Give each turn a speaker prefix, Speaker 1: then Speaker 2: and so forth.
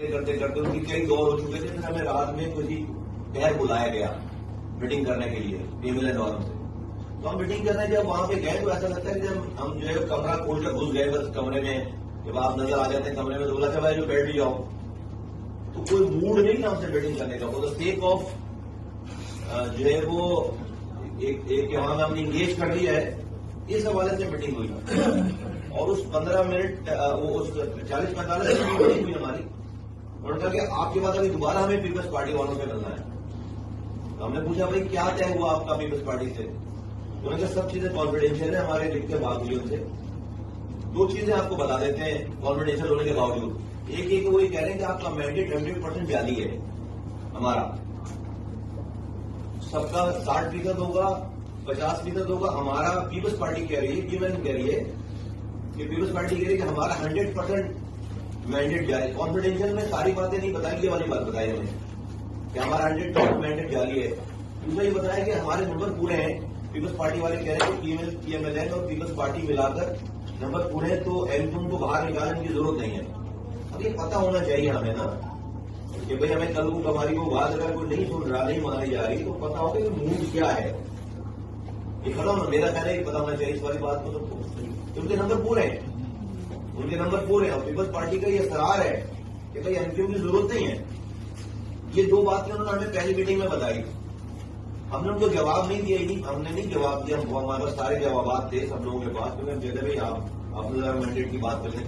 Speaker 1: करते करते उनकी कई दौर हो चुके थे, फिर हमें रात में किसी शहर बुलाया गया मीटिंग करने के लिए एमएलए नॉर्म से। तो हम मीटिंग करने जब वहां पे गए तो ऐसा लगता है कि जब हम जो है कमरा खोल कर घुस गए बस कमरे में, जब आप नजर आ जाते हैं कमरे में तो बोला था भाई जो बैठ भी जाओ, तो कोई मूड नहीं था हमसे मीटिंग करने का। वो द सेक ऑफ जो है वो एक वहां में हमने इंगेज कर लिया है, इस हवाले से मीटिंग हुई। और उस 15 मिनट उस 40-45 मिनट की मीटिंग हुई हमारी। उन्होंने कहा कि आपके बाद अभी दोबारा हमें पीपल्स पार्टी वालों से मिलना है। तो हमने पूछा भाई क्या तय हुआ आपका पीपल्स पार्टी से? उन्होंने कहा सब चीजें कॉन्फिडेंशियल है, हमारे लिखते भाग हुई उनसे। दो चीजें आपको बता देते हैं कॉन्फिडेंशियल होने के बावजूद। एक वो ये कह रहे हैं कि आपका मैंडेट 100% जाली है, हमारा सबका 60% होगा, 50% होगा। हमारा पीपल्स पार्टी कह रही है, गिवन कह रही है कि पीपल्स पार्टी कह रही है कि हमारा 100% मैंडेट जारी। कॉन्फिडेंशियल में सारी बातें नहीं बताई, ये वाली बात बताई हमने कि हमारा 100% मैंडेट जारी है। दूसरा ये बताया कि हमारे नंबर पूरे हैं। पीपल्स पार्टी वाले कह रहे हैं कि पीएमएलएन और पीपल्स पार्टी मिलाकर नंबर पूरे हैं, तो एलटूम को बाहर निकालने की जरूरत नहीं है। अब ये पता होना चाहिए हमें ना कि भाई हमें कल को हमारी वो बात अगर कोई नहीं सुन रहा, नहीं मानी जा रही, तो पता होगा कि मूड क्या है। ये पता होना, मेरा कहना है पता होना चाहिए इस वाली बात को सबको। उनके नंबर पूरे हैं, उनके नंबर पूरे हैं और पीपल्स पार्टी का ये असरार है कि भाई एमक्यू की जरूरत नहीं है। ये दो बातें उन्होंने हमें पहली मीटिंग में बताई। हमने उनको जवाब नहीं दिया, हमने नहीं जवाब दिया, हमारे पास सारे जवाब थे सब लोगों के पास। क्योंकि हम कहते भाई आप अपने मैंडेट की बात करने